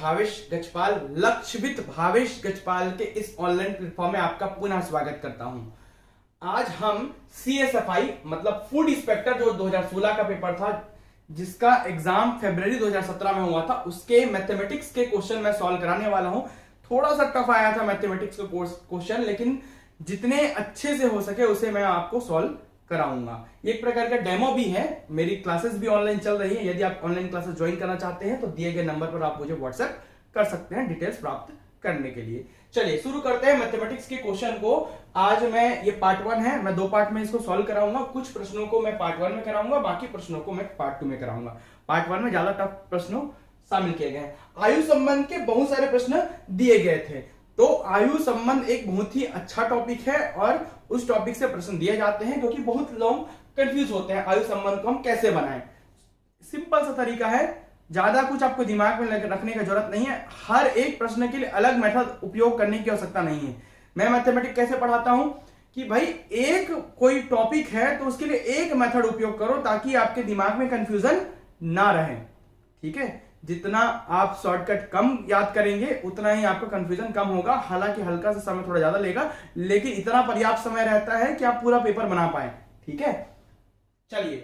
भावेश गजपाल, लक्ष्यवित भावेश गजपाल के इस online platform में आपका पुनः स्वागत करता हूं। आज हम CSFI मतलब फूड इंस्पेक्टर जो 2016 का पेपर था, जिसका एग्जाम फरवरी 2017 में हुआ था, उसके मैथमेटिक्स के क्वेश्चन मैं सॉल्व कराने वाला हूं। थोड़ा सा टफ आया था मैथमेटिक्स का क्वेश्चन, लेकिन जितने अच्छे से हो सके उसे मैं आपको सॉल्व कराऊंगा। एक प्रकार का डेमो भी है, मेरी क्लासेस भी ऑनलाइन चल रही है। यदि आप ऑनलाइन क्लासेस ज्वाइन करना चाहते हैं तो दिए गए नंबर पर आप मुझे व्हाट्सएप कर सकते हैं डिटेल्स प्राप्त करने के लिए। चलिए शुरू करते हैं मैथमेटिक्स के क्वेश्चन को। आज मैं ये पार्ट 1 है, मैं 2 पार्ट में इसको सॉल्व कराऊंगा। कुछ प्रश्नों को मैं पार्ट 1 में कराऊंगा, बाकी प्रश्नों को मैं पार्ट 2 में कराऊंगा। पार्ट 1 में ज्यादा टफ प्रश्नों शामिल किए गए हैं। आयु संबंध के बहुत सारे प्रश्न दिए गए थे, तो आयु संबंध एक बहुत ही अच्छा टॉपिक है और उस टॉपिक से प्रश्न दिए जाते हैं, क्योंकि बहुत लोग कंफ्यूज होते हैं आयु संबंध को हम कैसे बनाएं। सिंपल सा तरीका है, ज्यादा कुछ आपको दिमाग में रखने की जरूरत नहीं है। हर एक प्रश्न के लिए अलग मेथड उपयोग करने की आवश्यकता नहीं है। मैं मैथमेटिक्स कैसे पढ़ाता हूं कि भाई एक कोई टॉपिक है तो उसके लिए एक मेथड उपयोग करो, ताकि आपके दिमाग में कंफ्यूजन ना रहे। ठीक है, जितना आप शॉर्टकट कम याद करेंगे उतना ही आपका कंफ्यूजन कम होगा। हालांकि हल्का सा समय थोड़ा ज्यादा लेगा, लेकिन इतना पर्याप्त समय रहता है कि आप पूरा पेपर बना पाए। ठीक है, चलिए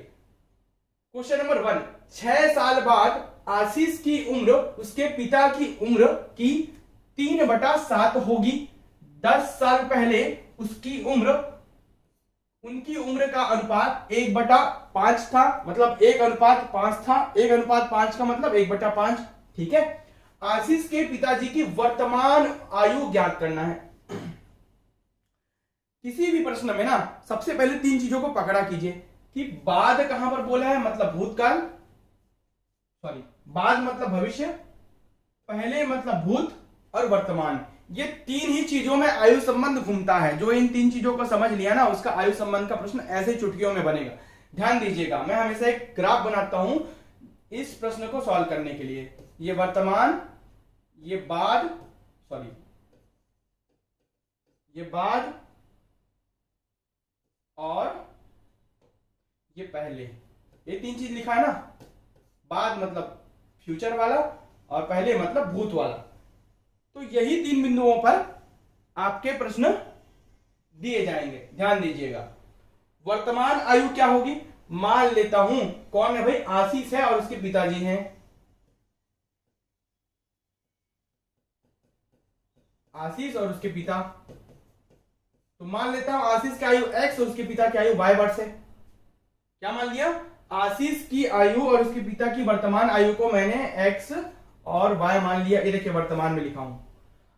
क्वेश्चन नंबर 1। 6 साल बाद आशीष की उम्र उसके पिता की उम्र की 3/7 होगी। 10 साल पहले उसकी उम्र उनकी उम्र का अनुपात 1/5 था, मतलब 1:5 था। 1:5 का मतलब 1/5। ठीक है, आशीष के पिताजी की वर्तमान आयु ज्ञात करना है। किसी भी प्रश्न में ना सबसे पहले 3 चीजों को पकड़ा कीजिए कि बाद कहां पर बोला है, मतलब भूतकाल, सॉरी बाद मतलब भविष्य, पहले मतलब भूत, और वर्तमान। ये 3 ही चीजों में आयु संबंध घूमता है। जो इन 3 चीजों को समझ लिया ना, उसका आयु संबंध का प्रश्न ऐसे चुटकियों में बनेगा। ध्यान दीजिएगा, मैं हमेशा एक ग्राफ बनाता हूं इस प्रश्न को सॉल्व करने के लिए। ये वर्तमान, ये बाद, सॉरी ये बाद, और ये पहले। ये 3 चीज लिखा है ना, बाद मतलब फ्यूचर वाला और पहले मतलब भूत वाला। तो यही 3 बिंदुओं पर आपके प्रश्न दिए जाएंगे। ध्यान दीजिएगा, वर्तमान आयु क्या होगी। मान लेता हूं कौन है भाई, आशीष है और उसके पिताजी हैं। आशीष और उसके पिता, तो मान लेता हूं आशीष की आयु x और उसके पिता की आयु y वर्ष है। क्या मान लिया, आशीष की आयु और उसके पिता की वर्तमान आयु को मैंने x और y मान लिया। ये देखिए वर्तमान में लिखा हूं,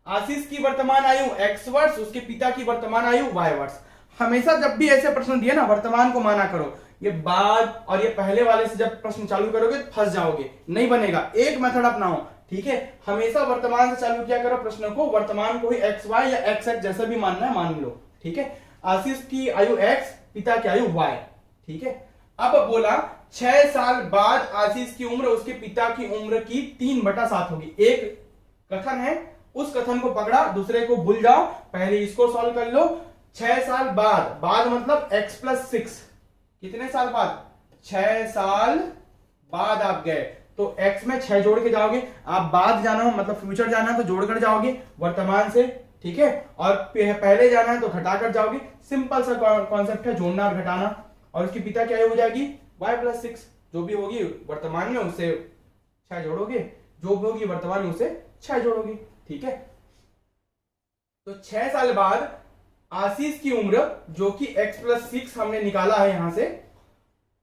आशीष की वर्तमान आयु x वर्ष, उसके पिता की वर्तमान आयु y वर्ष। हमेशा जब भी ऐसे प्रश्न दिए ना, वर्तमान को माना करो। ये बाद और ये पहले वाले से जब प्रश्न चालू करोगे तो फंस जाओगे, नहीं बनेगा। एक मेथड अपनाओ, ठीक है, हमेशा वर्तमान से चालू किया करो प्रश्न को। वर्तमान को ही xy या xx जैसा भी मानना है मान लो। ठीक है, आशीष की आयु x, पिता की आयु y। ठीक है, अब बोला 6 साल बाद आशीष की उम्र उसके पिता की उम्र की 3/7 होगी। एक कथन है, उस कथन को पकड़ा, दूसरे को भूल जाओ, पहले इसको सॉल्व कर लो। 6 साल बाद, बाद मतलब x + 6। कितने साल बाद, 6 साल बाद आप गए तो x में 6 जोड़ के जाओगे। आप बाद जाना हो मतलब फ्यूचर जाना है तो जोड़कर जाओगे वर्तमान से। ठीक है, और पहले जाना है तो घटाकर जाओगे। सिंपल सा कॉन्सेप्ट है, जोड़ना और घटाना। और उसके पिता की आयु हो जाएगी y + 6, जो भी होगी वर्तमान में उसे 6 जोड़ोगे, जो भी होगी वर्तमान में उसे 6 जोड़ोगे। ठीक है, तो 6 साल बाद आशीष की उम्र जो कि x + 6 हमने निकाला है यहां से,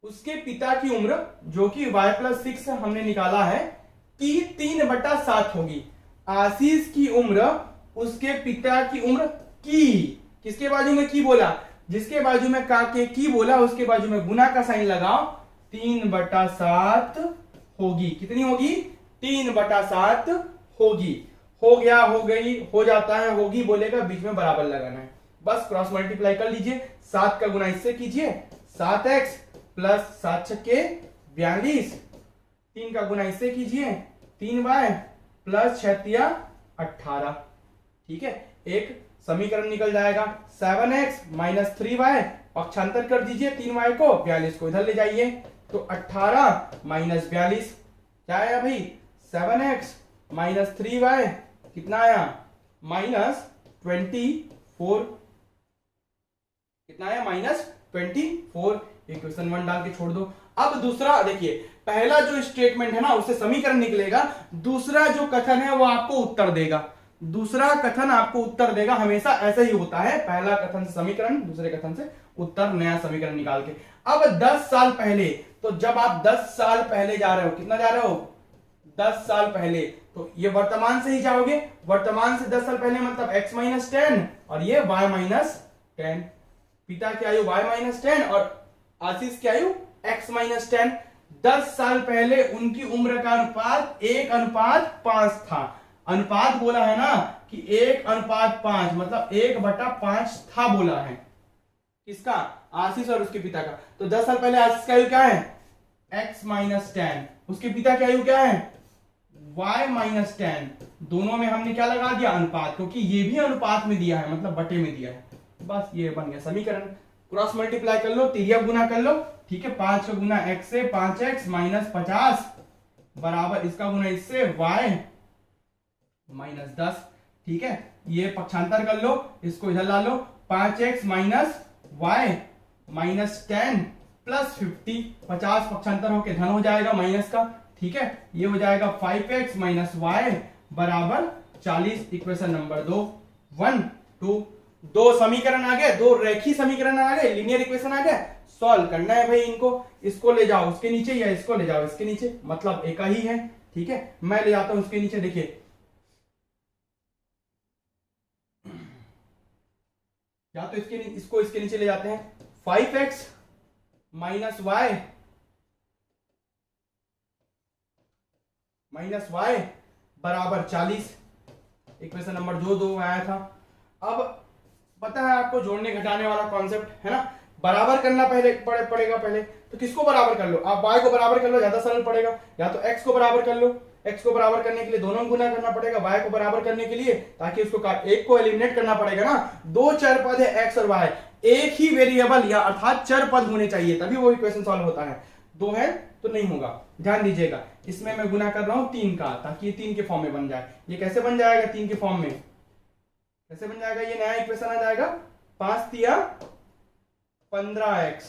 उसके पिता की उम्र जो कि y + 6 हमने निकाला है कि 3/7 होगी। आशीष की उम्र उसके पिता की उम्र की, किसके बाजू में की बोला, जिसके बाजू में का के की बोला उसके बाजू में गुना का साइन लगाओ। 3/7 होगी। कितनी होगी, 3/7 होगी। हो गया, हो गई, हो जाता है, होगी बोलेगा, बीच में बराबर लगाना है। बस क्रॉस मल्टीप्लाई कर लीजिए। 7 का गुना इससे कीजिए, 7x + 7 छक्के 42। 3 का गुना इससे कीजिए, 3y + 6 तिया 18। ठीक है, एक समीकरण निकल जाएगा। 7x - 3y, पक्षांतर कर दीजिए 3y को, 42 को इधर ले जाइए, तो 18 - 42 क्या आया भाई, 7x -3y कितना आया -24, कितना आया -24। इक्वेशन 1 डाल के छोड़ दो। अब दूसरा देखिए, पहला जो स्टेटमेंट है ना उससे समीकरण निकलेगा, दूसरा जो कथन है वो आपको उत्तर देगा। दूसरा कथन आपको उत्तर देगा, हमेशा ऐसा ही होता है, पहला कथन से समीकरण, दूसरे कथन से उत्तर, नया समीकरण निकाल के। अब 10 साल पहले, तो जब आप 10 साल पहले जा रहे हो, कितना जा रहे हो 10 साल पहले, तो ये वर्तमान से ही जाओगे, वर्तमान से 10 साल पहले मतलब x - 10 और ये y - 10। पिता की आयु y - 10 और आशीष की आयु x - 10। 10 साल पहले उनकी उम्र का अनुपात 1:5 था। अनुपात बोला है ना कि 1:5 मतलब 1/5 था बोला है, किसका, आशीष और उसके पिता का। तो 10 साल पहले आशीष का आयु क्या है x - 10, उसके पिता की आयु क्या है y - 10। दोनों में हमने क्या लगा दिया, अनुपात, क्योंकि ये भी अनुपात में दिया है मतलब बटे में दिया है। बस ये बन गया समीकरण। क्रॉस मल्टीप्लाई कर लो, तिर्यक गुना कर लो, ठीक है। 5 का गुना x से 5x - 50 बराबर इसका गुना इससे y - 10, ठीक है। ये पक्षांतर कर लो, इसको इधर ला लो, 5x - y - 10 प्लस 50, 50 पक्षांतर होके धन हो जाएगा माइनस का, ठीक है। ये हो जाएगा 5x - y बराबर 40। इक्वेशन नंबर 2 1 2, दो समीकरण आ गए, दो रेखीय समीकरण आ गए, लीनियर इक्वेशन आ गया। सॉल्व करना है भाई इनको, इसको ले जाओ उसके नीचे या इसको ले जाओ इसके नीचे, मतलब एक ही है, ठीक है। मैं ले जाता हूं उसके नीचे, देखिए या तो इसको इसके नीचे ले जाते हैं। 5x - y बराबर 40। इक्वेशन नंबर जो 2 आया था। अब पता है आपको जोड़ने घटाने वाला कॉन्सेप्ट है ना, बराबर करना पड़ेगा पहले। तो किसको बराबर कर लो, आप y को बराबर कर लो, ज्यादा सरल पड़ेगा। या तो x को बराबर कर लो, x को बराबर करने के लिए दोनों गुना करना पड़ेगा, y को बराबर करने के लिए, ताकि उसको एक को एलिमिनेट करना पड़ेगा ना। दो चर पद है x और y, एक ही वेरिएबल या अर्थात चर पद होने चाहिए, तभी वो इक्वेशन सॉल्व होता है। दो है तो नहीं होगा, ध्यान दीजिएगा। इसमें मैं गुना कर रहा हूं 3 का, ताकि ये 3 के फॉर्म में बन जाए। ये कैसे बन जाएगा 3 के फॉर्म में, कैसे बन जाएगा, ये नया इक्वेशन आ जाएगा 5 तिया 15x,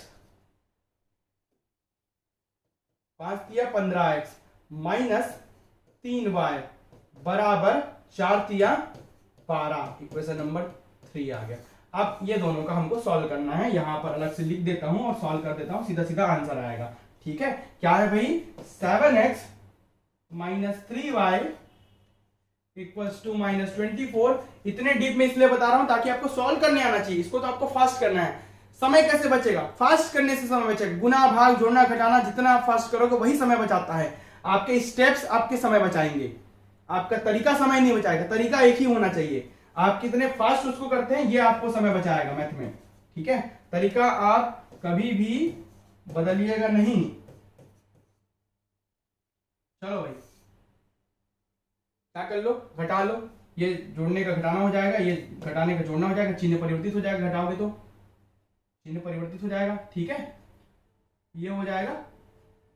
5 तिया 15x माइनस 3y बराबर 4 तिया 12। इक्वेशन नंबर 3 आ गया। अब ये दोनों का हमको सॉल्व करना है, यहां पर अलग से लिख देता हूं और सॉल्व कर देता हूं, सीधा सीधा आंसर आएगा, ठीक है। क्या है भाई 7x - 3y इक्वल्स टू -24। इतने डीप में इसलिए बता रहा हूं ताकि आपको सॉल्व करने आना चाहिए, इसको तो आपको फास्ट करना है। समय कैसे बचेगा, फास्ट करने से समय बचेगा। गुना भाग जोड़ना घटाना जितना आप फास्ट करोगे वही समय बचाता है। आपके स्टेप्स आपके समय बचाएंगे, आपका तरीका समय नहीं बचाएगा, तरीका एक ही होना चाहिए। आप कितने फास्ट उसको करते हैं ये आपको समय बचाएगा मैथ में, ठीक है। तरीका आप कभी भी बदलिएगा नहीं। चलो भाई क्या कर लो, घटा लो, ये जोड़ने का घटाना हो जाएगा, ये घटाने का जोड़ना हो जाएगा, चिन्ह परिवर्तित हो जाएगा, घटाओगे तो चिन्ह परिवर्तित हो जाएगा, ठीक है। ये हो जाएगा,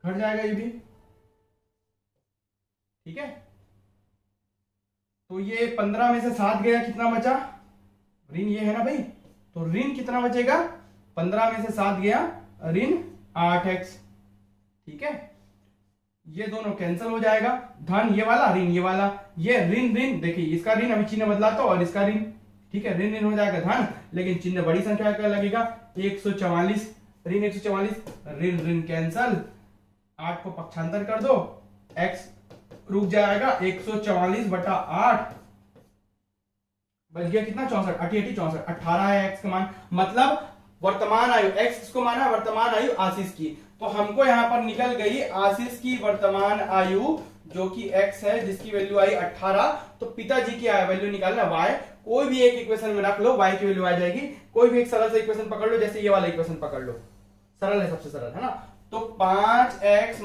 घट जाएगा ये भी, ठीक है। तो ये 15 में से 7 गया, कितना बचा, ऋण ये है ना भाई, तो ऋण कितना बचेगा, 15 में से 7 गया, ऋण 8x, ठीक है। ये दोनों कैंसिल हो जाएगा, धन ये वाला ऋण ये वाला, ये ऋण ऋण, देखिए इसका ऋण अभी चिन्ह बदलाता और इसका ऋण, ठीक है। ऋण ऋण हो जाएगा धन, लेकिन चिन्ह बड़ी संख्या का लगेगा 144, ऋण 144, ऋण ऋण कैंसल, 8 को पक्षांतर कर दो, x रुक जाएगा 144/8 बच गया कितना 64, 88 64, 18 है x का मान। मतलब वर्तमान आयु, x किसको माना, वर्तमान आयु आशीष की। तो हमको यहां पर निकल गई आशीष की वर्तमान आयु जो कि x है, जिसकी वैल्यू आई 18। तो पिताजी की वैल्यू निकालना y, कोई भी एक इक्वेशन में रख लो, y की वैल्यू आ जाएगी। कोई भी एक सरल सा इक्वेशन पकड़ लो, जैसे ये वाला इक्वेशन पकड़ लो, सरल है, सबसे सरल है ना। तो 5x -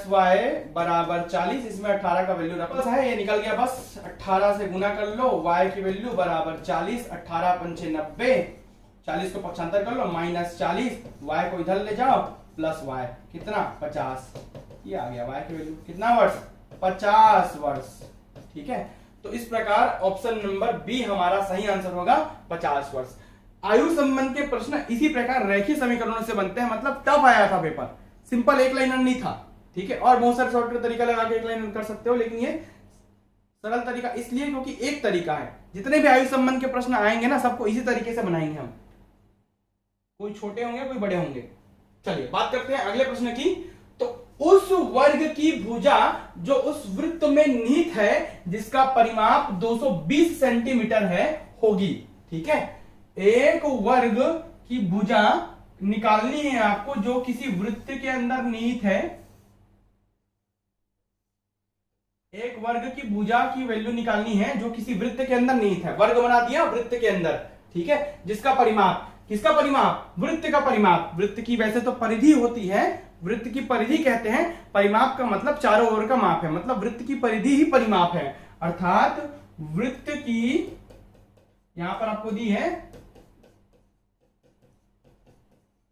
y बराबर 40, इसमें 18 का वैल्यू रखो है, ये निकल गया बस। 18 से गुना कर लो, y की वैल्यू बराबर 40, 18 पंचे 90, 40 को पक्षांतर कर लो -40, y को इधर ले जाओ प्लस y कितना 50, ये आ गया y की वैल्यू, कितना वर्ष 50 वर्ष, ठीक है, तो इस प्रकार ऑप्शन नंबर बी हमारा सही आंसर होगा 50 वर्ष। आयु संबंध के प्रश्न इसी प्रकार रेखीय समीकरणों से बनते हैं, मतलब टफ आया था पेपर, सिंपल एक लाइनर नहीं था, ठीक है। और बहुत सारे शॉर्टकट तरीका लगा के एक लाइनर कर सकते हो, लेकिन ये सरल तरीका इसलिए क्योंकि एक तरीका है। जितने भी आयु संबंध के प्रश्न आएंगे ना, सबको इसी तरीके से बनाएंगे हम, कोई छोटे होंगे कोई बड़े होंगे। चलिए बात करते हैं अगले प्रश्न की। तो उस वर्ग की भुजा जो उस वृत्त में निहित है जिसका परिमाप 220 सेंटीमीटर है होगी, ठीक है। एक वर्ग की भुजा निकालनी है आपको जो किसी वृत्त के अंदर निहित है, एक वर्ग की भुजा की वैल्यू निकालनी है जो किसी वृत्त के अंदर निहित है, वर्ग बना दिया वृत्त के अंदर, ठीक है, जिसका परिमाप, किसका परिमाप, वृत्त का परिमाप। वृत्त की वैसे तो परिधि होती है, वृत्त की परिधि कहते हैं, परिमाप का मतलब चारों ओर का माप है, मतलब वृत्त की परिधि ही परिमाप है, अर्थात वृत्त की यहां पर आपको दी है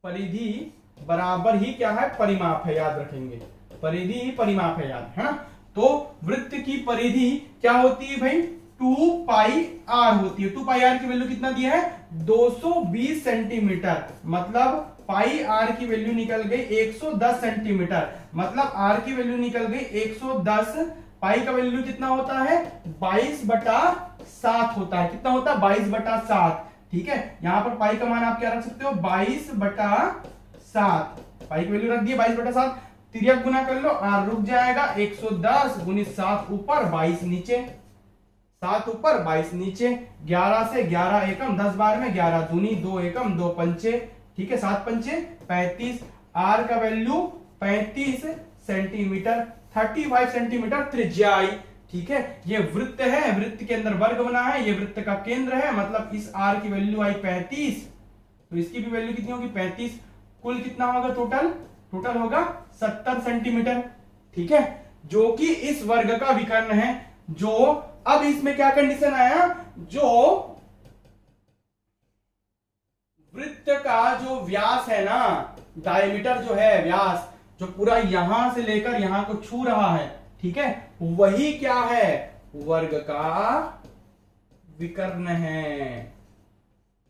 परिधि बराबर ही क्या है, परिमाप है, याद रखेंगे, परिधि ही परिमाप है, याद है ना। तो वृत्त की परिधि क्या होती है भाई, 2 पाई आर होती है। 2 पाई आर की वैल्यू कितना दिया है, 220 सेंटीमीटर, मतलब पाई आर की वैल्यू निकल गई 110 सेंटीमीटर, मतलब आर की वैल्यू निकल गई 110, पाई का वैल्यू कितना होता है 22/7 होता है, कितना होता है 22/7, ठीक है। यहां पर पाई का मान आप क्या रख सकते हो 22/7, पाई की वैल्यू रख दी 22/7, तिर्यक गुना कर लो, आर रुक जाएगा, 110 गुणित 7 ऊपर 22 नीचे, 7 ऊपर 22 नीचे, 11 से 11 एकम 10 बार में 11 दूनी 2 एकम 2 पंचे, ठीक है, 7 पंचे 35, आर का वैल्यू 35 सेंटीमीटर, 35 सेंटीमीटर त्रिज्या आई, ठीक है। ये वृत्त है, वृत्त के अंदर वर्ग बना है, ये वृत्त का केंद्र है, मतलब इस आर की वैल्यू आई 35, तो इसकी भी वैल्यू कितनी होगी 35, कुल कितना होगा टोटल, टोटल होगा 70 सेंटीमीटर, ठीक है, जो कि इस वर्ग का विकर्ण है। जो अब इसमें क्या कंडीशन आया, जो वृत्त का जो व्यास है ना, डायमीटर जो है, व्यास जो पूरा यहां से लेकर यहां को छू रहा है, ठीक है, वही क्या है, वर्ग का विकर्ण है,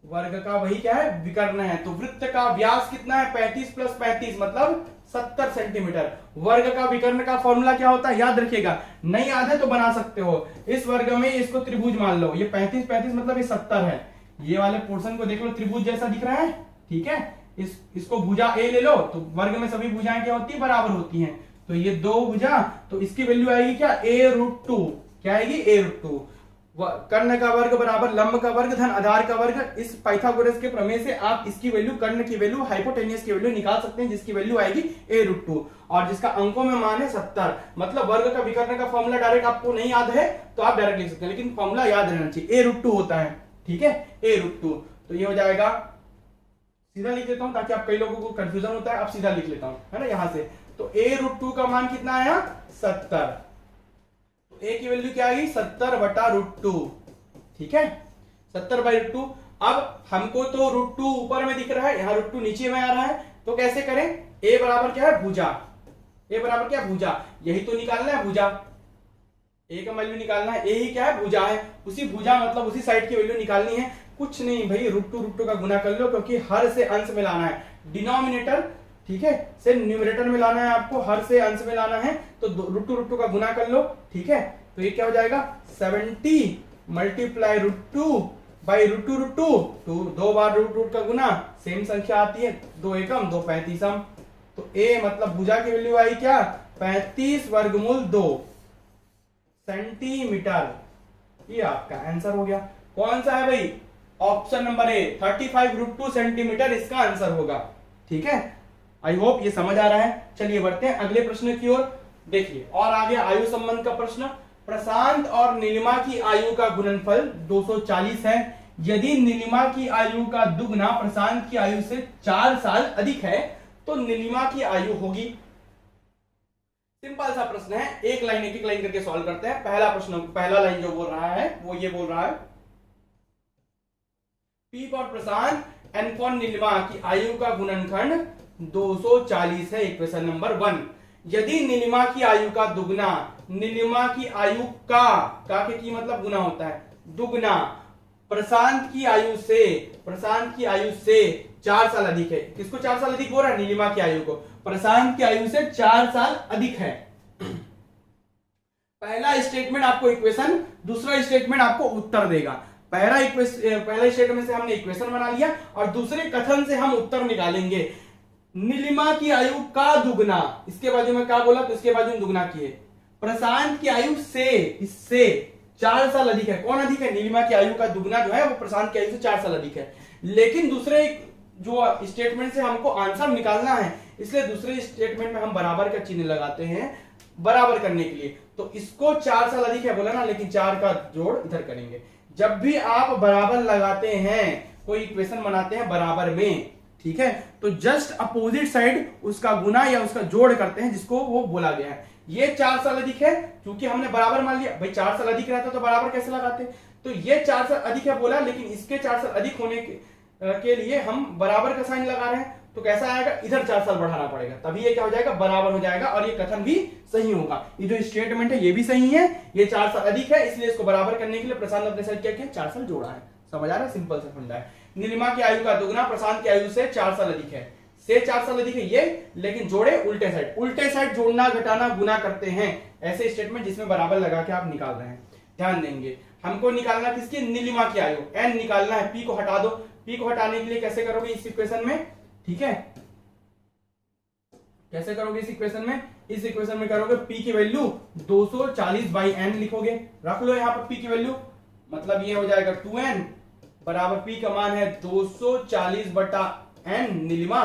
वर्ग का वही क्या है, विकर्ण है। तो वृत्त का व्यास कितना है 35 + 35 मतलब 70 सेंटीमीटर। वर्ग का विकर्ण का फॉर्मूला क्या होता है, याद रखिएगा, नहीं याद है तो बना सकते हो। इस वर्ग में इसको त्रिभुज मान लो, ये 35 मतलब ये 70 है, ये वाले पोर्शन को देख लो त्रिभुज जैसा दिख रहा है, ठीक है। इसको भुजा ए ले लो, तो वर्ग में सभी भुजाएं क्या होती है, बराबर होती हैं, तो ये 2 भुजा, तो इसकी वैल्यू आएगी क्या a√2, क्या आएगी a√2। कर्ण का वर्ग बराबर लंब का वर्ग धन आधार का वर्ग। इस पाइथागोरस के प्रमेय से आप इसकी वैल्यू, कर्ण की वैल्यू, हाइपोटेनियस की वैल्यू निकाल सकते हैं, जिसकी वैल्यू आएगी a√2 और जिसका अंकों में मान है 70। मतलब वर्ग का विकर्ण का फॉर्मूला डायरेक्ट आपको नहीं याद है तो आप डायरेक्ट लिख सकते हैं, लेकिन फॉर्मूला याद रहना चाहिए, a√2 होता है, ठीक है, a√2। तो ये हो जाएगा, सीधा लिख देता हूं ताकि आप, कई लोगों को कंफ्यूजन होता है, अब सीधा लिख लेता हूं, है ना, यहां से। तो a√2 का मान कितना आया 70, तो a की वैल्यू क्या आएगी 70/√2, ठीक है, 70/√2। अब हमको तो √2 ऊपर में दिख रहा है, यहाँ √2 नीचे में आ रहा है, तो कैसे करें, a बराबर क्या है भुजा, a बराबर क्या भुजा, यही तो निकालना है भुजा, a का वैल्यू निकालना है, a ही क्या है भुजा है, उसी भुजा मतलब उसी साइड की वैल्यू निकालनी है। कुछ नहीं भाई, √2 का गुना कर लो, क्योंकि हर से अंश में लाना है, डिनोमिनेटर, ठीक है, से न्यूमरेटर में लाना है आपको, हर से अंश में लाना है, तो √2 का गुना कर लो, ठीक है। तो ये क्या हो जाएगा 70 × √2/√2, तो 2 बार √2 का गुना, सेम संख्या आती है, 2 एकम 2 35। तो a मतलब भुजा की वैल्यू आई क्या 35√2 सेंटीमीटर, ये आपका आंसर हो गया। कौन सा है भाई, ऑप्शन नंबर ए 35√2 सेंटीमीटर इसका आंसर होगा, ठीक है। आई होप ये समझ आ रहा है। चलिए बढ़ते हैं अगले प्रश्न की ओर। देखिए और आगे आयु संबंध का प्रश्न, प्रशांत और नीलिमा की आयु का गुणनफल 240 है। यदि नीलिमा की आयु का दुगना प्रशांत की आयु से 4 साल अधिक है तो नीलिमा की आयु होगी। सिंपल सा प्रश्न है, एक लाइन करके सॉल्व करते हैं। पहला प्रश्न, पहला लाइन जो बोल रहा है वो ये बोल रहा है, P for Prashant and for Neelima की आयु का गुणनखंड 240 है, इक्वेशन नंबर 1। यदि नीलिमा की आयु का दुगना, नीलिमा की आयु का के की मतलब गुना होता है, दुगना प्रशांत की आयु से, प्रशांत की आयु से 4 साल अधिक है। किसको 4 साल अधिक बोल रहा है? नीलिमा की आयु को। प्रशांत की आयु से 4 साल अधिक है। पहला स्टेटमेंट आपको इक्वेशन, दूसरा स्टेटमेंट आपको उत्तर देगा। पहला स्टेटमेंट से हमने इक्वेशन बना लिया और दूसरे कथन से हम उत्तर निकालेंगे। नीलिमा की आयु का दुगना, इसके बाजू में क्या बोला तो इसके बाजू में दुगना किए। प्रशांत की आयु से, इससे 4 साल अधिक है। कौन अधिक है? नीलिमा की आयु का दुगना जो है वो प्रशांत की आयु से 4 साल अधिक है। लेकिन दूसरे जो स्टेटमेंट से हमको आंसर निकालना है, इसलिए दूसरे स्टेटमेंट में हम बराबर का चिन्ह लगाते हैं बराबर करने के लिए। तो इसको 4 साल अधिक है बोला ना, लेकिन 4 का जोड़ इधर करेंगे। जब भी आप बराबर लगाते हैं, कोई इक्वेशन बनाते हैं बराबर में, ठीक है, तो जस्ट अपोजिट साइड उसका गुना या उसका जोड़ करते हैं, जिसको वो बोला गया है। ये 4 साल अधिक है क्योंकि हमने बराबर मान लिया। भाई 4 साल अधिक रहता तो बराबर कैसे लगाते? तो ये 4 साल अधिक है बोला, लेकिन इसके 4 साल अधिक होने के लिए हम बराबर का साइन लगा रहे हैं। तो कैसा आएगा? इधर 4 साल बढ़ाना पड़ेगा, तभी ये क्या हो जाएगा? बराबर हो जाएगा और ये कथन भी सही होगा। ये जो स्टेटमेंट है ये भी सही है, ये 4 साल अधिक है, इसलिए इसको बराबर करने के लिए प्रशांत अपने साइड क्या किया? 4 साल जोड़ा है। समझ आ रहा है? सिंपल सा फंडा है। नीलिमा की आयु का दुगना प्रशांत की आयु से 4 साल अधिक है, से 4 साल अधिक है ये, लेकिन जोड़े उल्टे साइड। उल्टे साइड जोड़ना, घटाना, गुना करते हैं ऐसे स्टेटमेंट जिसमें बराबर लगा के आप निकाल रहे हैं। ध्यान देंगे, हमको निकालना किसकी? नीलिमा की आयु, एन निकालना है। पी को हटा दो। पी को हटाने के लिए कैसे करोगे इस इक्वेशन में? ठीक है, कैसे करोगे इस इक्वेशन में? इस इक्वेशन में करोगे पी की वैल्यू 240/n लिखोगे। रख लो यहां पर पी की वैल्यू, मतलब ये हो जाएगा 2n बराबर पी का मान है 240/n नीलिमा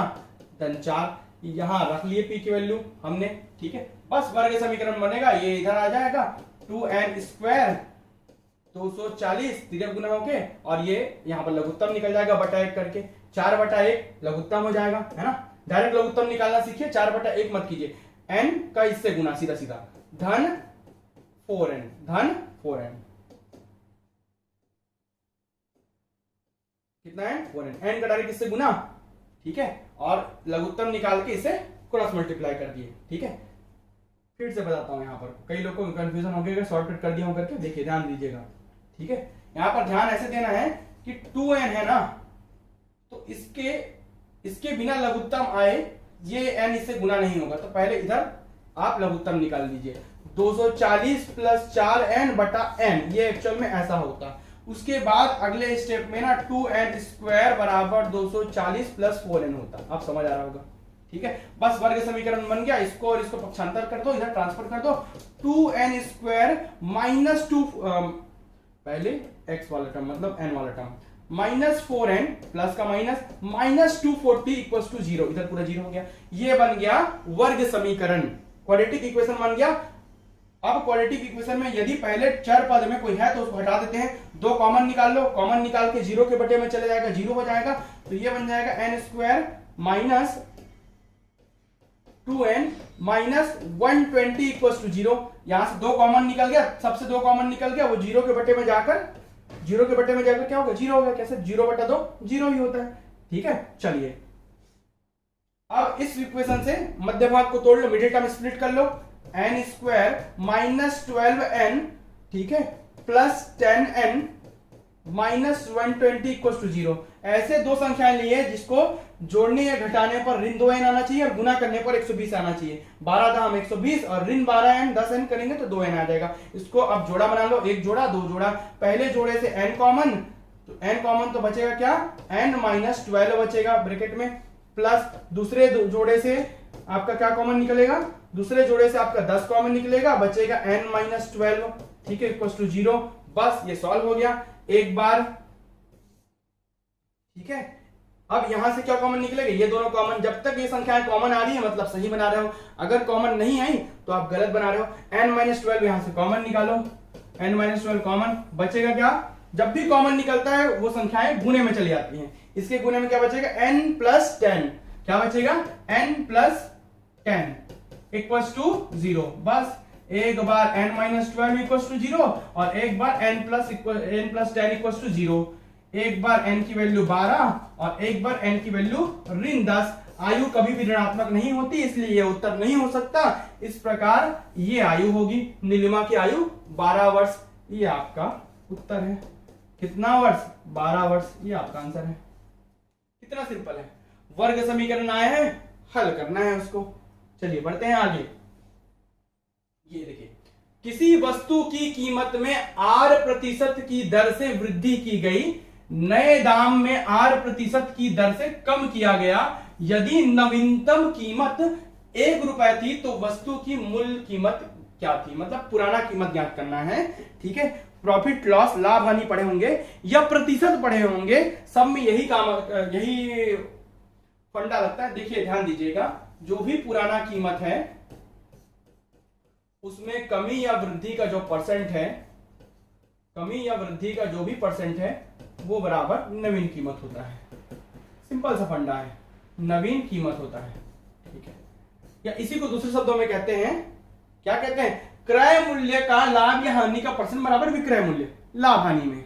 धन 4। यहां रख लिए पी की वैल्यू हमने, ठीक है। बस वर्ग समीकरण बनेगा, ये इधर आ जाएगा 2n² 240 तिरक गुना होके, और ये यहां पर लघुत्तम निकल जाएगा बटा 1 करके। 4/1 लघुत्तम हो जाएगा, है ना। डायरेक्ट लघुत्तम निकालना सीखिए, 4/1 मत कीजिए। n का इससे गुना सीधा सीधा, धन 4n, धन 4n कितना है? 4n। n का डायरेक्ट इससे गुना, ठीक है, और लघुत्तम निकाल के इसे क्रॉस मल्टीप्लाई कर दिए, ठीक है। फिर से बताता हूं, यहां पर कई लोगों को कंफ्यूजन हो गया, शॉर्टकट कर दिया हूं करके। देखिए ध्यान दीजिएगा, ठीक है। यहां पर ध्यान ऐसे देना है कि 2n है ना, तो इसके बिना लघुत्तम आए, ये n इससे गुना नहीं होगा, तो पहले इधर आप लघुत्तम निकाल लीजिए। 240 + 4n बटा n, ये एक्चुअल में ऐसा होता। उसके बाद अगले स्टेप में ना 2n² बराबर 240 + 4n होता। आप समझ आ रहा होगा, ठीक है। बस वर्ग समीकरण बन गया, इसको और इसको पक्षांतर कर दो, इधर ट्रांसफर कर दो। 2n² - 2 पहले x वाला टर्म मतलब n वाला टर्म, -4n प्लस का माइनस -240 = 0, इधर पूरा 0 हो गया। ये बन गया वर्ग समीकरण, क्वाड्रेटिक इक्वेशन बन गया। अब क्वाड्रेटिक इक्वेशन में यदि पहले चर पद में कोई है तो उसको हटा देते हैं, 2 कॉमन निकाल लो, कॉमन निकाल के 0 के बटे में चले जाएगा, 0 हो जाएगा। तो ये बन जाएगा n² - 2n - 120 = 0। यहां से 2 कॉमन निकल गया, सबसे 2 कॉमन निकल गया, वो 0 के बटे में जाकर क्या होगा? 0 होगा। कैसे? 0/2 0 ही होता है, ठीक है। चलिए अब इस इक्वेशन से मध्य भाग को तोड़ लो, मिडिल टर्म स्प्लिट कर लो। n² - 12n, ठीक है, प्लस 10n -120 = 0। ऐसे दो संख्याएं लिए जिसको जोड़ने या घटाने पर ऋण 2n आना चाहिए और गुना करने पर 120 आना चाहिए। 12 दाम 120 और ऋण 12n 10n करेंगे तो 2n आ जाएगा। इसको अब जोड़ा बना लो, 1 जोड़ा 2 जोड़ा। पहले जोड़े से n कॉमन, तो n कॉमन तो बचेगा क्या? n - 12 बचेगा ब्रैकेट में, प्लस दूसरे जोड़े से आपका क्या कॉमन निकलेगा? दूसरे जोड़े से आपका 10 कॉमन निकलेगा, बचेगा n - 12, ठीक है, = 0। बस ये सॉल्व हो गया एक बार, ठीक है। अब यहां से क्या कॉमन निकलेगा? ये दोनों कॉमन। जब तक ये संख्याएं कॉमन आ रही है मतलब सही बना रहे हो, अगर कॉमन नहीं आई तो आप गलत बना रहे हो। n - 12 यहां से कॉमन निकालो, n - 12 कॉमन, बचेगा क्या? जब भी कॉमन निकलता है वो संख्याएं गुने में चली जाती हैं। इसके गुने में क्या बचेगा? n + 10, क्या बचेगा? n + 10 = 0। बस एक बार n - 12 = 0 और एक बार n + 10 = 0। एक बार n की वैल्यू 12 और एक बार n की वैल्यू ऋण 10। आयु कभी भी ऋणात्मक नहीं होती, इसलिए ये उत्तर नहीं हो सकता। इस प्रकार ये आयु होगी, नीलिमा की आयु 12 वर्ष। ये आपका उत्तर है। कितना वर्ष? 12 वर्ष। ये आपका आंसर है। कितना सिंपल है। वर्ग समीकरण आए हैं, हल करना है उसको। चलिए बढ़ते हैं आगे। ये देखिए, किसी वस्तु की कीमत में 8% की दर से वृद्धि की गई, नए दाम में 8% की दर से कम किया गया। यदि नवीनतम कीमत 1 रुपए थी तो वस्तु की मूल कीमत क्या थी? मतलब पुराना कीमत ज्ञात करना है। ठीक है, प्रॉफिट लॉस, लाभ हानि पढ़े होंगे या प्रतिशत पढ़े होंगे, सब में यही काम, यही फंडा लगता है। देखिए ध्यान दीजिएगा, जो भी पुराना कीमत है उसमें कमी या वृद्धि का जो परसेंट है, कमी या वृद्धि का जो भी परसेंट है वो बराबर नवीन कीमत होता है। सिंपल सा फंडा है, नवीन कीमत होता है। ठीक है, या इसी को दूसरे शब्दों में कहते हैं, क्या कहते हैं? क्रय मूल्य का लाभ या हानि का परसेंट बराबर विक्रय मूल्य, लाभ हानि में।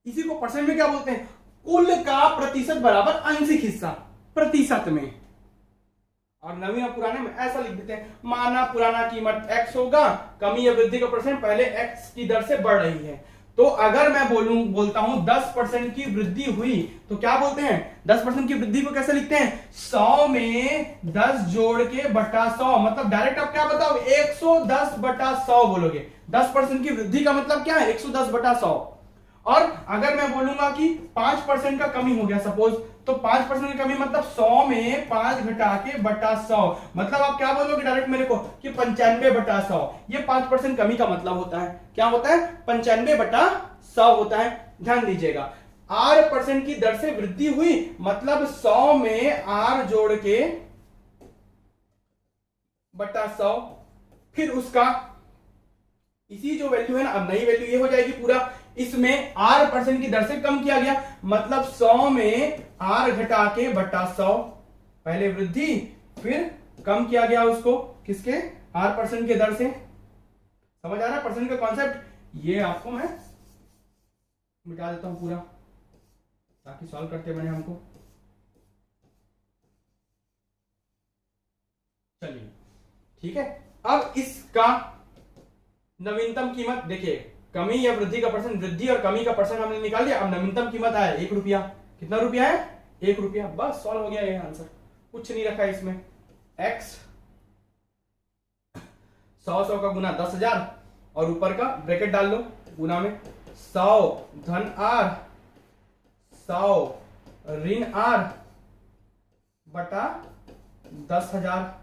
इसी को परसेंट में क्या बोलते हैं? कुल का प्रतिशत बराबर आंशिक हिस्सा, प्रतिशत में। और नवीन और पुराने में ऐसा लिख देते हैं, माना पुराना कीमत x होगा, कमी या वृद्धि का परसेंट पहले x की दर से बढ़ रही है। तो अगर मैं बोलता हूं 10% की वृद्धि हुई, तो क्या बोलते हैं? 10% की वृद्धि को कैसे लिखते हैं? 100 में 10 जोड़ के बटा 100, मतलब डायरेक्ट आप क्या बताओ? 110 बटा 100 बोलोगे। 10% की वृद्धि का मतलब क्या है? 110 बटा 100। और अगर मैं बोलूंगा कि 5% का कमी हो गया सपोज, तो 5% की कमी मतलब 100 में 5 घटा के बटा 100, मतलब आप क्या बोलोगे डायरेक्ट मेरे को कि 95 बटा 100। ये 5% कमी का मतलब होता है। क्या होता है? 95 बटा 100 होता है। ध्यान दीजिएगा, 8% की दर से वृद्धि हुई, मतलब 100 में r जोड़ के बटा 100, फिर उसका इसी जो वैल्यू है ना, अब नई वैल्यू ये हो जाएगी पूरा, इसमें r% की दर से कम किया गया, मतलब 100 में r घटा के बटा 100, पहले वृद्धि फिर कम किया गया उसको, किसके? r% के दर से। समझ आ रहा है परसेंट का कॉन्सेप्ट? ये आपको मैं मिटा देता हूं पूरा, ताकि सॉल्व करते बने हमको। चलिए ठीक है, अब इसका नवीनतम कीमत देखिए, कमी या वृद्धि का परसेंट, वृद्धि और कमी का परसेंट हमने निकाल लिया। अब नवीनतम कीमत आया 1 रुपया। कितना रुपया है? 1 रुपया। बस सॉल्व हो गया ये आंसर, कुछ नहीं रखा इसमें। x 100 का गुना 10,000 और ऊपर का ब्रैकेट डाल लो, गुना में 100 धन r 100 ऋण r बटा 10,000।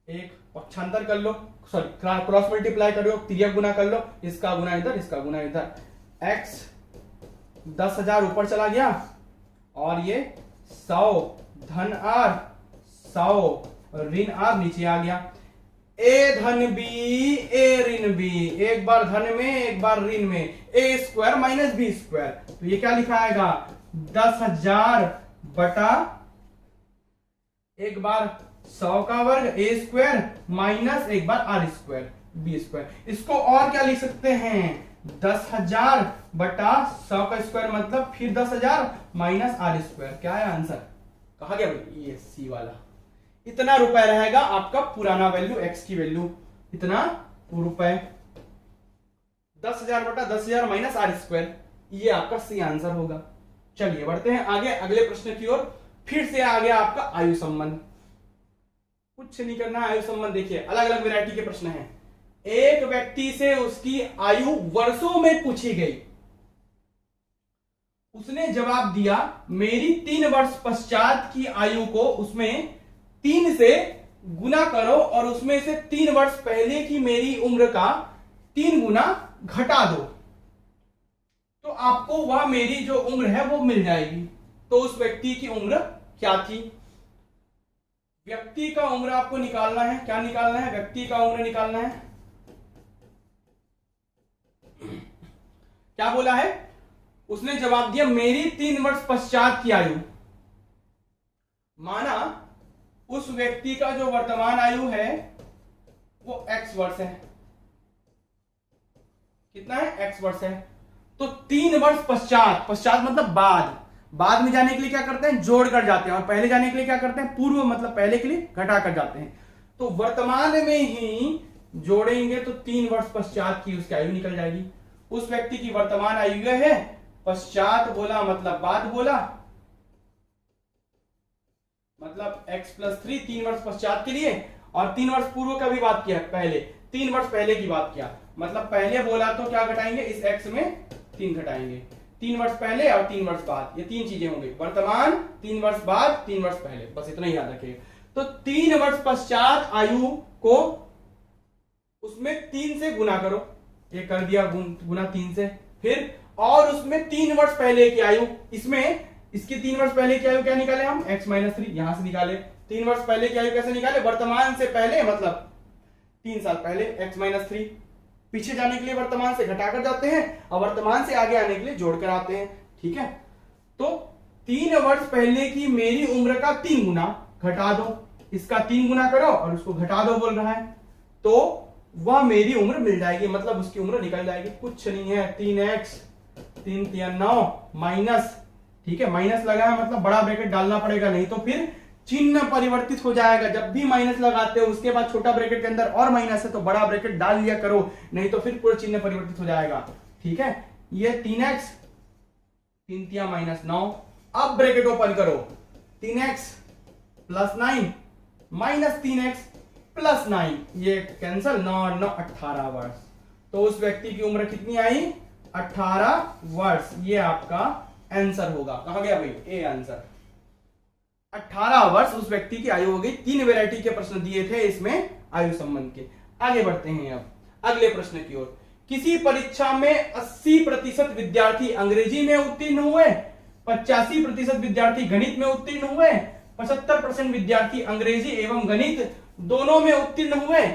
एक पक्षांतर कर लो, सॉरी क्रॉस मल्टीप्लाई कर लो, तिर्यक गुना कर लो, इसका गुना इधर, इसका गुना इधर। x 10,000 ऊपर चला गया और ये 100 धन r 100 ऋण r नीचे आ गया। a धन b a ऋण b, एक बार धन में एक बार ऋण में, a square minus b square, तो ये क्या लिखा आएगा? 10,000 बटा एक बार 100 का वर्ग a स्क्वायर माइनस एक बार r स्क्वायर b स्क्वायर। इसको और क्या लिख सकते हैं? 10,000 बटा 100 का स्क्वायर, मतलब फिर 10,000 माइनस r स्क्वायर। क्या है आंसर? कहा गया भाई ये सी वाला। इतना रुपए रहेगा आपका पुराना वैल्यू, x की वैल्यू इतना रुपए। 10,000 बटा 10,000 माइनस r स्क्वायर, ये आपका सी आंसर होगा। चलिए बढ़ते हैं आगे अगले प्रश्न की ओर। फिर से आ गया आपका आयु संबंध। कुछ नहीं करना है, आयु संबंध देखिए अलग अलग वैरायटी के प्रश्न हैं। एक व्यक्ति से उसकी आयु वर्षों में पूछी गई, उसने जवाब दिया मेरी 3 वर्ष पश्चात की आयु को उसमें 3 से गुना करो और उसमें से 3 वर्ष पहले की मेरी उम्र का 3 गुना घटा दो, तो आपको वह मेरी जो उम्र है वो मिल जाएगी। तो उस व्यक्ति की उम्र क्या थी? व्यक्ति का उम्र आपको निकालना है। क्या निकालना है? व्यक्ति का उम्र निकालना है। क्या बोला है? उसने जवाब दिया मेरी 3 वर्ष पश्चात की आयु। माना उस व्यक्ति का जो वर्तमान आयु है वो x वर्ष है। कितना है? x वर्ष है। तो 3 वर्ष पश्चात, पश्चात मतलब बाद, बाद में जाने के लिए क्या करते हैं, जोड़ कर जाते हैं, और पहले जाने के लिए क्या करते हैं, पूर्व मतलब पहले के लिए घटा कर जाते हैं। तो वर्तमान में ही जोड़ेंगे तो 3 वर्ष पश्चात की उसकी आयु निकल जाएगी। उस व्यक्ति की वर्तमान आयु यह है, पश्चात बोला मतलब बाद बोला, मतलब x+3 3 वर्ष पश्चात के लिए, और 3 वर्ष पूर्व का भी बात किया, पहले 3 वर्ष पहले की बात किया, मतलब पहले बोला तो क्या घटाएंगे, इस x में 3 घटाएंगे, 3 वर्ष पहले और 3 वर्ष बाद, ये 3 चीजें होंगी, वर्तमान 3 वर्ष बाद 3 वर्ष पहले, बस इतना ही याद रखिएगा। तो 3 वर्ष पश्चात आयु को उसमें 3 से गुना करो, ये कर दिया गुना 3 से, फिर और उसमें 3 वर्ष पहले की आयु, इसमें इसकी 3 वर्ष पहले की आयु क्या निकाले हम, x-3 यहां से निकाले। 3 वर्ष पहले की आयु कैसे निकाले, वर्तमान से पहले मतलब 3 साल पहले x-3, पीछे जाने के लिए वर्तमान से घटाकर जाते हैं और वर्तमान से आगे आने के लिए जोड़कर आते हैं, ठीक है। तो 3 वर्ष पहले की मेरी उम्र का 3 गुना घटा दो, इसका 3 गुना करो और उसको घटा दो बोल रहा है, तो वह मेरी उम्र मिल जाएगी, मतलब उसकी उम्र निकल जाएगी। कुछ नहीं है, 3x 3 3 9 माइनस, ठीक है, माइनस लगा है मतलब बड़ा ब्रैकेट डालना पड़ेगा, नहीं तो फिर चिन्ह परिवर्तित हो जाएगा। जब भी माइनस लगाते हो उसके बाद छोटा ब्रैकेट के अंदर और माइनस है तो बड़ा ब्रैकेट डाल लिया करो, नहीं तो फिर पूरा चिन्ह परिवर्तित हो जाएगा, ठीक है। ये 3x 3 3 -9, अब ब्रैकेट ओपन करो, 3x + 9 - 3x + 9, ये कैंसल, 9 9 18 वर्ष। तो उस व्यक्ति की उम्र कितनी आई, 18 वर्ष। ये आपका आंसर होगा। कहा गया भाई, ए आंसर 18 वर्ष उस व्यक्ति की आयु हो गई। 3 वैरायटी के प्रश्न दिए थे इसमें आयु संबंध के। आगे बढ़ते हैं अब अगले प्रश्न की ओर। किसी परीक्षा में 80% विद्यार्थी अंग्रेजी में उत्तीर्ण हुए, 85% विद्यार्थी गणित में उत्तीर्ण हुए, 75% विद्यार्थी अंग्रेजी एवं गणित दोनों में उत्तीर्ण हुए,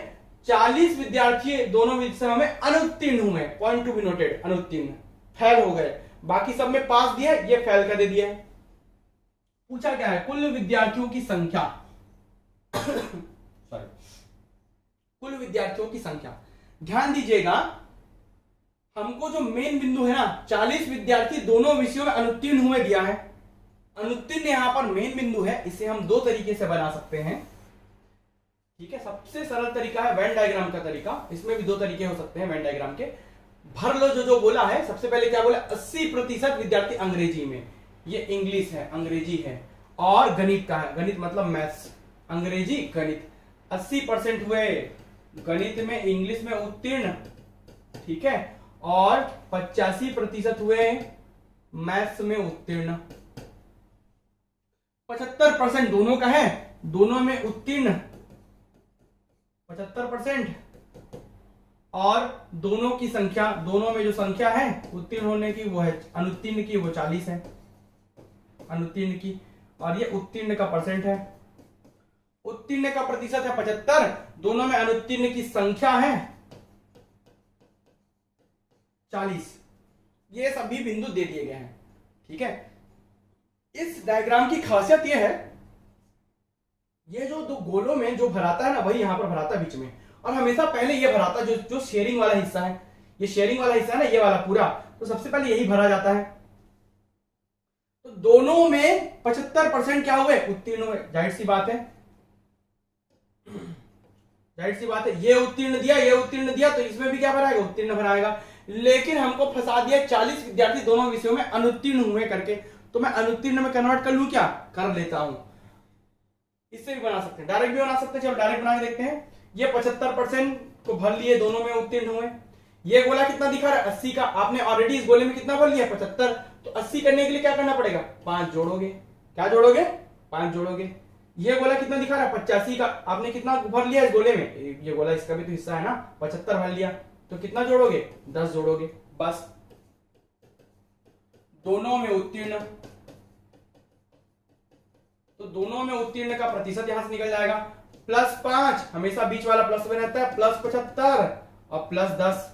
40 विद्यार्थी दोनों विषयों में अनुत्तीर्ण हुए। पॉइंट टू बी नोटेड, अनुत्तीर्ण, फेल हो गए। बाकी सब में पास दिया, ये फेल कर दे दिया है। पूछा क्या है, कुल विद्यार्थियों की संख्या सॉरी, कुल विद्यार्थियों की संख्या। ध्यान दीजिएगा, हमको जो मेन बिंदु है ना, 40 विद्यार्थी दोनों विषयों में अनुत्तीर्ण हुए दिया है। अनुत्तीर्ण यहां पर मेन बिंदु है। इसे हम 2 तरीके से बना सकते हैं, ठीक है। सबसे सरल तरीका है वेन डायग्राम का तरीका, इसमें भी 2 तरीके हो सकते हैं वेन डायग्राम के। भर लो जो बोला है। सबसे पहले क्या बोला, 80% विद्यार्थी अंग्रेजी में, ये इंग्लिश है, अंग्रेजी है, और गणित का है, गणित मतलब मैथ्स, अंग्रेजी गणित। 80% हुए गणित में इंग्लिश में उत्तीर्ण, ठीक है, और 85% हुए मैथ्स में उत्तीर्ण। 75% दोनों का है, दोनों में उत्तीर्ण 75%, और दोनों की संख्या, दोनों में जो संख्या है उत्तीर्ण होने की वो है, अनुत्तीर्ण की वो 40 है, अनुत्तीर्ण की, और ये उत्तीर्ण का परसेंट है। उत्तीर्ण का प्रतिशत है 75, दोनों में अनुत्तीर्ण की संख्या है 40। ये सभी बिंदु दे दिए गए हैं, ठीक है। इस डायग्राम की खासियत यह है, ये जो 2 गोलों में जो भराता है ना, वही यहां पर भराता है बीच में, और हमेशा पहले ये भराता है, जो शेयरिंग वाला हिस्सा है, ये शेयरिंग वाला हिस्सा है ना, ये वाला पूरा, तो सबसे पहले यही भरा जाता है। तो दोनों में 75% क्या हुए, उत्तीर्ण हुए। जाहिर सी बात है, जाहिर सी बात है, ये उत्तीर्ण दिया, ये उत्तीर्ण दिया, तो इसमें भी क्या भराएगा, उत्तीर्ण भराएगा। लेकिन हमको फंसा दिया 40 विद्यार्थी दोनों विषयों में अनुत्तीर्ण हुए करके, तो मैं अनुत्तीर्ण में कन्वर्ट कर लूं, क्या कर लेता हूं। इससे भी बना सकते हैं, डायरेक्ट भी बना सकते हैं। चलो डायरेक्ट बना के देखते हैं। ये 75% को भर लिए, दोनों में उत्तीर्ण हुए। ये गोला कितना दिखा रहा है, 80 का। आपने ऑलरेडी इस गोले में कितना भर लिया, 75। तो 80 करने के लिए क्या करना पड़ेगा, 5 जोड़ोगे। क्या जोड़ोगे, 5 जोड़ोगे। ये गोला कितना दिखा रहा है, 85 का। आपने कितना भर लिया इस गोले में, ये गोला इसका भी तो हिस्सा है ना, 75 भर लिया। तो कितना जोड़ोगे, 10 जोड़ोगे, बस। दोनों में उत्तीर्ण, तो दोनों में उत्तीर्ण का प्रतिशत यहां से निकल जाएगा, +5, हमेशा बीच वाला प्लस में रहता है, +75 और +10,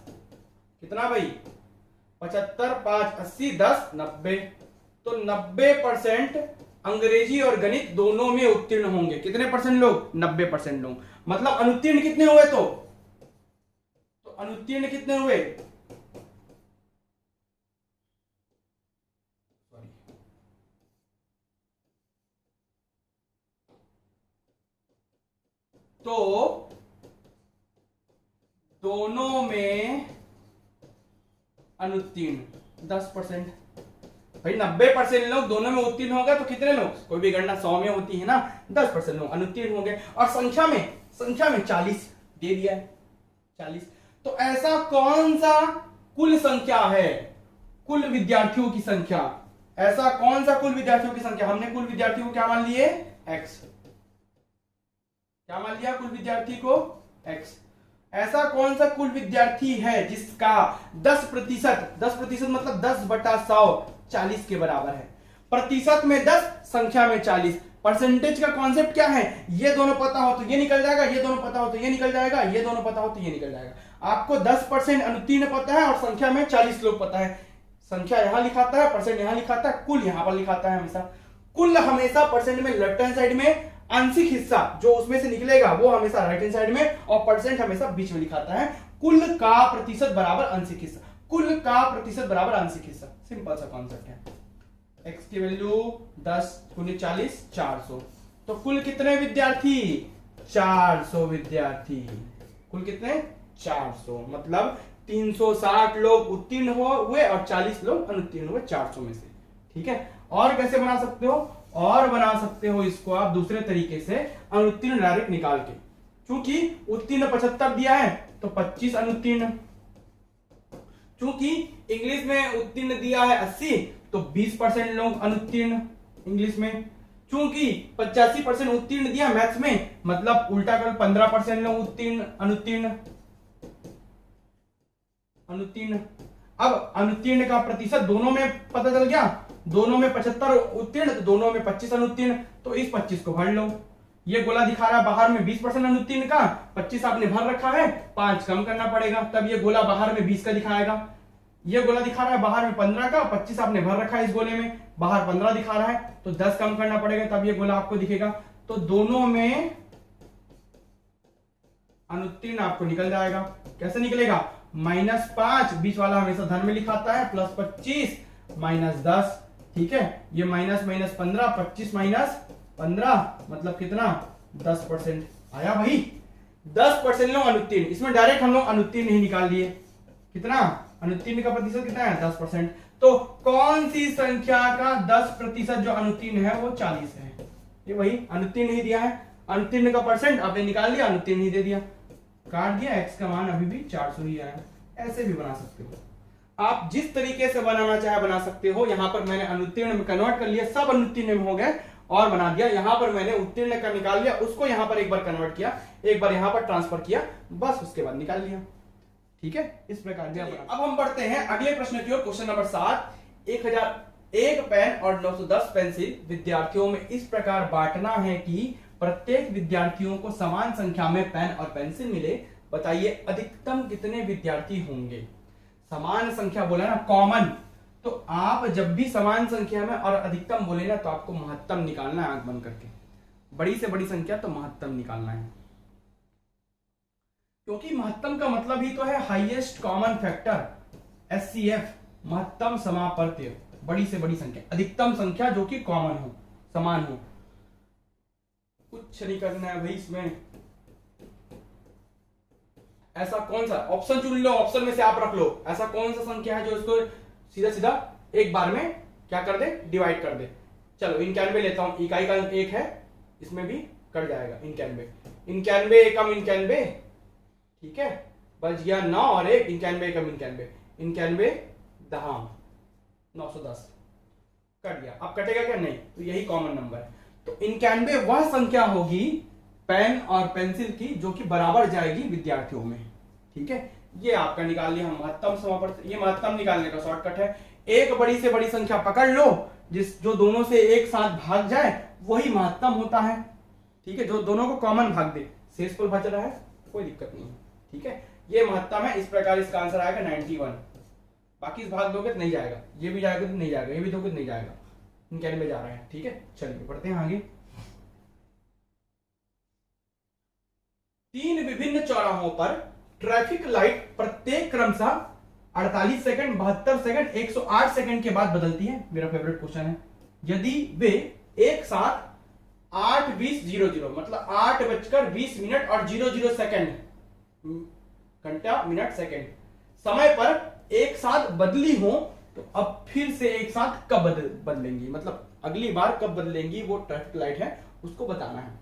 कितना भाई, 75, 5, 80, 10, 90। तो 90% अंग्रेजी और गणित दोनों में उत्तीर्ण होंगे। कितने परसेंट लोग, 90% लोग। मतलब अनुत्तीर्ण कितने हुए, तो अनुत्तीर्ण कितने हुए, तो दोनों में अनुत्तीर्ण 10%। भाई 90% लोग दोनों में उत्तीर्ण हो गए तो कितने लोग, कोई भी गणना 100 में होती है ना, 10% लोग अनुत्तीर्ण हो गए। और संख्या में 40 दे दिया है, 40। तो ऐसा कौन सा कुल संख्या है, कुल विद्यार्थियों की संख्या, ऐसा कौन सा कुल विद्यार्थियों की संख्या, हमने कुल विद्यार्थियों को क्या मान लिए x, क्या मान लिया कुल विद्यार्थी को x। ऐसा कौन सा कुल विद्यार्थी है जिसका 10% मतलब 10/100 40 के बराबर है। प्रतिशत में 10, संख्या में 40। परसेंटेज का कॉन्सेप्ट क्या है, ये दोनों पता हो तो ये निकल जाएगा, ये दोनों पता हो तो ये निकल जाएगा, ये दोनों पता हो तो ये निकल जाएगा। आपको 10% अनुत्तीर्ण पता है और संख्या में 40 लोग पता है। संख्या यहां लिखाता है, परसेंट यहां लिखाता है, कुल यहां पर लिखाता है हमेशा। कुल हमेशा परसेंट में लेफ्ट हैंड साइड में, आंशिक हिस्सा जो उसमें से निकलेगा वो हमेशा राइट हैंड साइड में, और परसेंट हमेशा बीच में लिखाता है। कुल का प्रतिशत बराबर आंशिक हिस्सा, कुल का प्रतिशत बराबर आंशिक हिस्सा, सिंपल सा कॉन्सेप्ट है। x की वैल्यू 10 × 40 400। तो कुल कितने विद्यार्थी, 400 विद्यार्थी। कुल कितने 400, मतलब 360 लोग उत्तीर्ण हुए और 40 लोग अनुत्तीर्ण हुए 400 में से। ठीक है, और कैसे बना सकते हो, और बना सकते हो इसको आप दूसरे तरीके से, अनुत्तीर्ण डायरेक्ट निकाल के। क्योंकि उत्तीर्ण 75 दिया है तो 25 अनुत्तीर्ण, क्योंकि इंग्लिश में उत्तीर्ण दिया है 80 तो 20% लोग अनुत्तीर्ण इंग्लिश में, क्योंकि 85% उत्तीर्ण दिया मैथ्स में, मतलब उल्टा कर 15% लोग उत्तीर्ण अनुत्तीर्ण। अब अनुत्तीर्ण का प्रतिशत दोनों में पता चल गया, दोनों में 75 उत्तीर्ण तो दोनों में 25 अनुत्तीर्ण, तो इस 25 को भर लो। ये गोला दिखा रहा है बाहर में 20% अनुत्तीर्ण का, 25 आपने भर रखा है, 5 कम करना पड़ेगा, तब ये गोला बाहर में 20 का दिखाएगा। ये गोला दिखा रहा है बाहर में 15 का, 25 आपने भर रखा है इस गोले में, बाहर 15 दिखा रहा है, तो 10 कम करना पड़ेगा, तब ये गोला आपको दिखेगा। तो दोनों में अनुत्तीर्ण आपको निकल जाएगा। कैसे निकलेगा, -5, बीच वाला हमेशा धन में लिखाता है, +25 -10। ठीक है, ये माइनस 15, 25 - 15 मतलब कितना 10% आया भाई। 10% लोग अनुत्तीर्ण, इसमें डायरेक्ट हम लोग अनुत्तीर्ण ही निकाल लिए। कितना अनुत्तीर्ण का प्रतिशत कितना है 10%। तो कौन सी संख्या का 10% जो अनुत्तीर्ण है वो 40 है। ये वही अनुत्तीर्ण ही दिया है, अनुत्तीर्ण का परसेंट आपने निकाल लिया, अनुत्तीर्ण ही दे दिया, काट दिया, x का मान अभी भी 400 ही आया। ऐसे भी बना सकते हो आप, जिस तरीके से बनाना चाहे बना सकते हो। यहां पर मैंने अनुत्तीर्ण में कन्वर्ट कर लिया, सब अनुत्तीर्ण में हो गए और बना दिया। यहां पर मैंने उत्तीर्ण का निकाल लिया, उसको यहां पर एक बार कन्वर्ट किया, एक बार यहां पर ट्रांसफर किया, बस उसके बाद निकाल लिया। ठीक है, इस प्रकार से अब हम बढ़ते हैं अगले प्रश्न की ओर। क्वेश्चन नंबर 7, 1001 पेन और 910 पेंसिल विद्यार्थियों में इस प्रकार बांटना है कि प्रत्येक विद्यार्थियों को समान संख्या में पेन और पेंसिल मिले। बताइए अधिकतम कितने विद्यार्थी होंगे। समान संख्या बोला ना, कॉमन, तो आप जब भी समान संख्या में और अधिकतम बोले ना तो आपको महत्तम निकालना है, आंख बंद करके। बड़ी से बड़ी संख्या तो महत्तम निकालना है, क्योंकि महत्तम का मतलब ही तो है हाईएस्ट कॉमन फैक्टर, HCF, महत्तम समापर्त्य, बड़ी से बड़ी संख्या, अधिकतम संख्या जो कि कॉमन हो, समान हो। कुछ नहीं करना है भाई इसमें। ऐसा कौन सा ऑप्शन चुन लो, ऑप्शन में से आप रख लो, ऐसा कौन सा संख्या है जो इसको सीधा सीधा एक बार में क्या कर दे, डिवाइड कर दे। चलो 91 लेता हूं, इकाई का 1 है, इसमें भी कट जाएगा 91, 91 कम 91, ठीक है, बच गया 9 और 1, 91 कम 91, 91 10 910 कट गया। अब कटेगा क्या, नहीं, तो यही कॉमन नंबर है। तो 91 वह संख्या होगी पेन और पेंसिल की जो कि बराबर जाएगी विद्यार्थियों में। ठीक है, ये आपका निकाल लिया हम महत्तम समापर्त्य। ये महत्तम निकालने का शॉर्टकट है। एक बड़ी से बड़ी संख्या पकड़ लो, जो दोनों से एक साथ भाग जाए वही महत्तम होता है। ठीक है, जो दोनों को कॉमन भाग दे, शेषफल बच रहा है, कोई दिक्कत नहीं है। ठीक है, ये महत्तम है। इस प्रकार इसका आंसर आएगा 91। बाकी इस भाग दोगे तो नहीं जाएगा, ये भी जाएगा तो नहीं जाएगा, ये भी दोगे तो नहीं जाएगा, 91 जा रहा है। ठीक है, चलिए पढ़ते हैं आगे। 3 विभिन्न चौराहों पर ट्रैफिक लाइट प्रत्येक क्रमशः 48 सेकंड, 72 सेकंड, 108 सेकंड के बाद बदलती है। मेरा फेवरेट क्वेश्चन है। यदि वे एक साथ 8:20 मतलब 8:20 और 00 सेकेंड, घंटा मिनट सेकेंड समय पर एक साथ बदली हो, तो अब फिर से एक साथ कब बदलेंगी, मतलब अगली बार कब बदलेंगी, वो ट्रैफिक लाइट है उसको बताना है।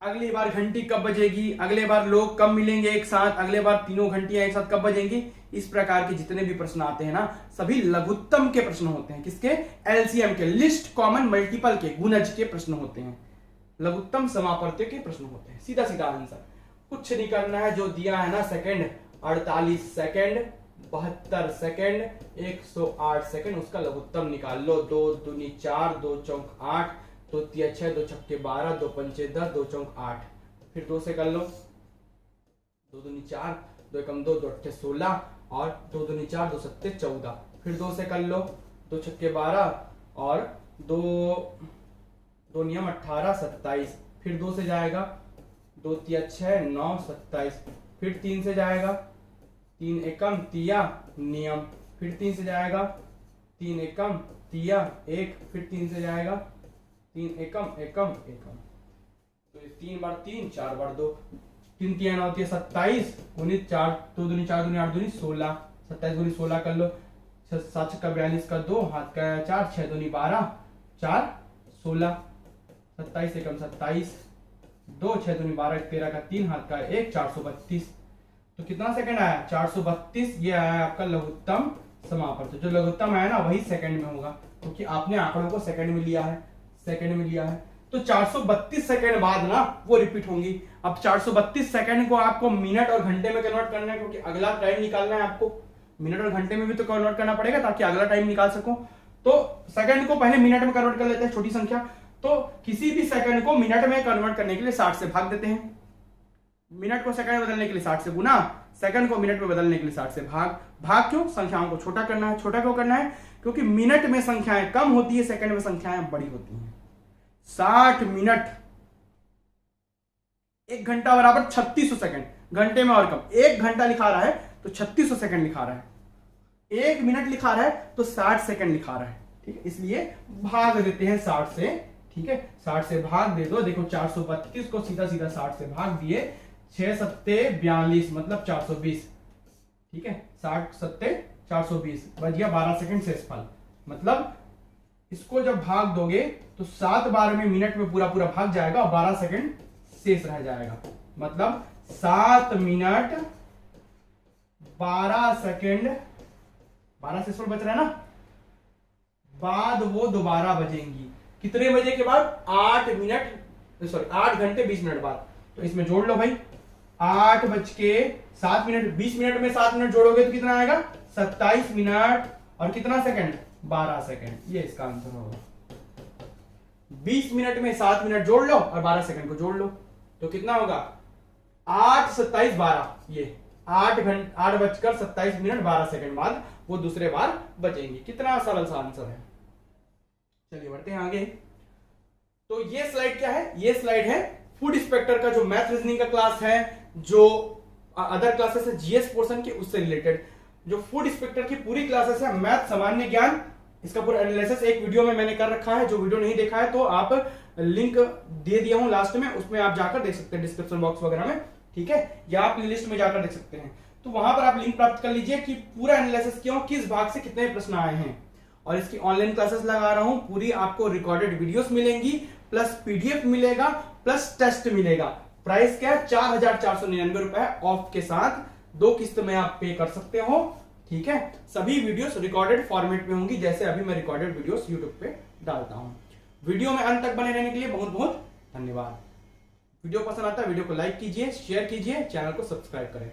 अगली बार घंटी कब बजेगी, अगले बार लोग कब मिलेंगे एक साथ, अगले बार तीनों घंटियां एक साथ कब बजेंगी। इस प्रकार के जितने भी प्रश्न आते हैं ना, सभी लघुत्तम के प्रश्न होते हैं। किसके? एलसीएम के, लिस्ट कॉमन मल्टीपल के, गुणज के प्रश्न होते हैं, लघुत्तम समापर्त्य के प्रश्न होते हैं। सीधा सीधा आंसर, कुछ नहीं करना है। जो दिया है ना सेकंड, 48 सेकंड, 72 सेकंड, 108 सेकंड, उसका लघुत्तम निकाल लो। 2 दूनी 4, 2 चौक 8, 2 तिया 6, 2 छक्के 12, 2 पंचे 10, 2 चौक 8, फिर 2 से कर लो। 2 दूनी 4, 2 एकम 2, 2 अट्ठे 16, और 2 दूनी 4, 2 सत्ते 14, फिर 2 से कर लो। 2 छक्के 12 और 2 नियम 18, 27, फिर 2 से जाएगा। 2 तिया 6, 9, 27, फिर 3 से जाएगा। 3 एकम तिया नियम, फिर 3 से जाएगा। 3 एकम तिया 1, फिर 3 से जाएगा। 3 एकम एकम एकम, तो 3 बार 3, 4 बार 2, 3 तिया 9 तिया 27, 19 4, 2 दूनी 4 दूनी 8 दूनी 16, 27 दूनी 16 कर लो। 7 छक्का 42 का 2, हाथ का 4, 6 दूनी 12, 4 16, 27 एकम 27, 2 6 दूनी 12, 13 का 3, हाथ का 1, 432। तो कितना सेकंड आया? 432। ये आया आपका लघुत्तम समापर्त्य। जो लघुत्तम आया ना वही सेकंड में होगा, क्योंकि आपने आंकड़ों को सेकंड में लिया है, सेकंड में लिया है। तो 432 सेकंड बाद ना वो रिपीट होंगी। अब 432 सेकंड को आपको मिनट और घंटे में कन्वर्ट करना है, क्योंकि अगला टाइम निकालना है आपको। मिनट और घंटे में भी तो कन्वर्ट करना पड़ेगा ताकि अगला टाइम निकाल सको। तो सेकंड को पहले मिनट में कन्वर्ट कर लेते हैं, छोटी संख्या। तो किसी भी सेकंड को मिनट में कन्वर्ट करने के लिए 60 से भाग देते हैं। मिनट को सेकंड में बदलने के लिए 60 से गुना, सेकंड को मिनट में बदलने के लिए 60 से भाग। भाग क्यों? संख्याओं को छोटा करना है। छोटा क्यों करना है? क्योंकि मिनट में संख्याएं कम होती है, सेकंड में संख्याएं बड़ी होती हैं। 60 मिनट, 1 घंटा बराबर 3600 सेकंड, घंटे में और कम। 1 घंटा लिखा रहा है तो 3600 सेकंड लिखा रहा है। 1 मिनट लिखा रहा है तो 60 सेकंड लिखा रहा है। ठीक है, इसलिए भाग देते हैं 60 से। ठीक है, 60 से भाग दे दो। देखो 432 को सीधा सीधा 60 से भाग दिए, 6 सत्ते 42 मतलब 420। ठीक है, 60 सत्ते 420, बच गया 12 सेकंड शेषफल। मतलब इसको जब भाग दोगे तो 7 बार में मिनट में पूरा पूरा भाग जाएगा और 12 सेकंड शेष रह जाएगा। मतलब 7 मिनट 12 सेकंड, 12 शेषफल बच रहा है ना, बाद वो दोबारा बजेंगी। कितने बजे के बाद? 8 घंटे 20 मिनट बाद। तो इसमें जोड़ लो भाई, 8 बज के 7 मिनट, 20 मिनट में 7 मिनट जोड़ोगे तो कितना आएगा? 27 मिनट और कितना सेकंड? 12 सेकंड। ये इसका आंसर होगा। 20 मिनट में 7 मिनट जोड़ लो और 12 सेकंड को जोड़ लो तो कितना होगा? 8 27 12। ये 8 बजकर 27 मिनट 12 सेकंड बाद वो दूसरे बार बचेंगे। कितना सरल सा आंसर है। चलिए बढ़ते हैं आगे। तो ये स्लाइड क्या है? ये स्लाइड है फूड इंस्पेक्टर का जो मैथ रीजनिंग का क्लास है, जो अदर क्लासेस है जीएस पोर्शन के, उससे रिलेटेड जो फूड इंस्पेक्टर की पूरी क्लासेस है, मैथ सामान्य ज्ञान, इसका पूरा एनालिसिस एक वीडियो में मैंने कर रखा है। जो वीडियो नहीं देखा है तो आप लिंक दे दिया हूं लास्ट में, उसमें आप जाकर देख सकते हैं डिस्क्रिप्शन बॉक्स वगैरह में। ठीक है, या आप लिस्ट में जाकर देख सकते हैं। तो वहां पर आप लिंक प्राप्त कर लीजिए कि पूरा एनालिसिस क्यों, किस भाग से कितने प्रश्न आए हैं। और इसकी ऑनलाइन क्लासेस लगा रहा हूं, पूरी आपको रिकॉर्डेड वीडियोस मिलेंगी, प्लस पीडीएफ मिलेगा, प्लस टेस्ट मिलेगा। प्राइस क्या है? 4499 रुपए ऑफ के साथ 2 किस्त में आप पे कर सकते हो। ठीक है, सभी वीडियोस रिकॉर्डेड फॉर्मेट में होंगी, जैसे अभी मैं रिकॉर्डेड वीडियोस यूट्यूब पे डालता हूं। वीडियो में अंत तक बने रहने के लिए बहुत बहुत धन्यवाद। वीडियो पसंद आता है वीडियो को लाइक कीजिए, शेयर कीजिए, चैनल को सब्सक्राइब करें।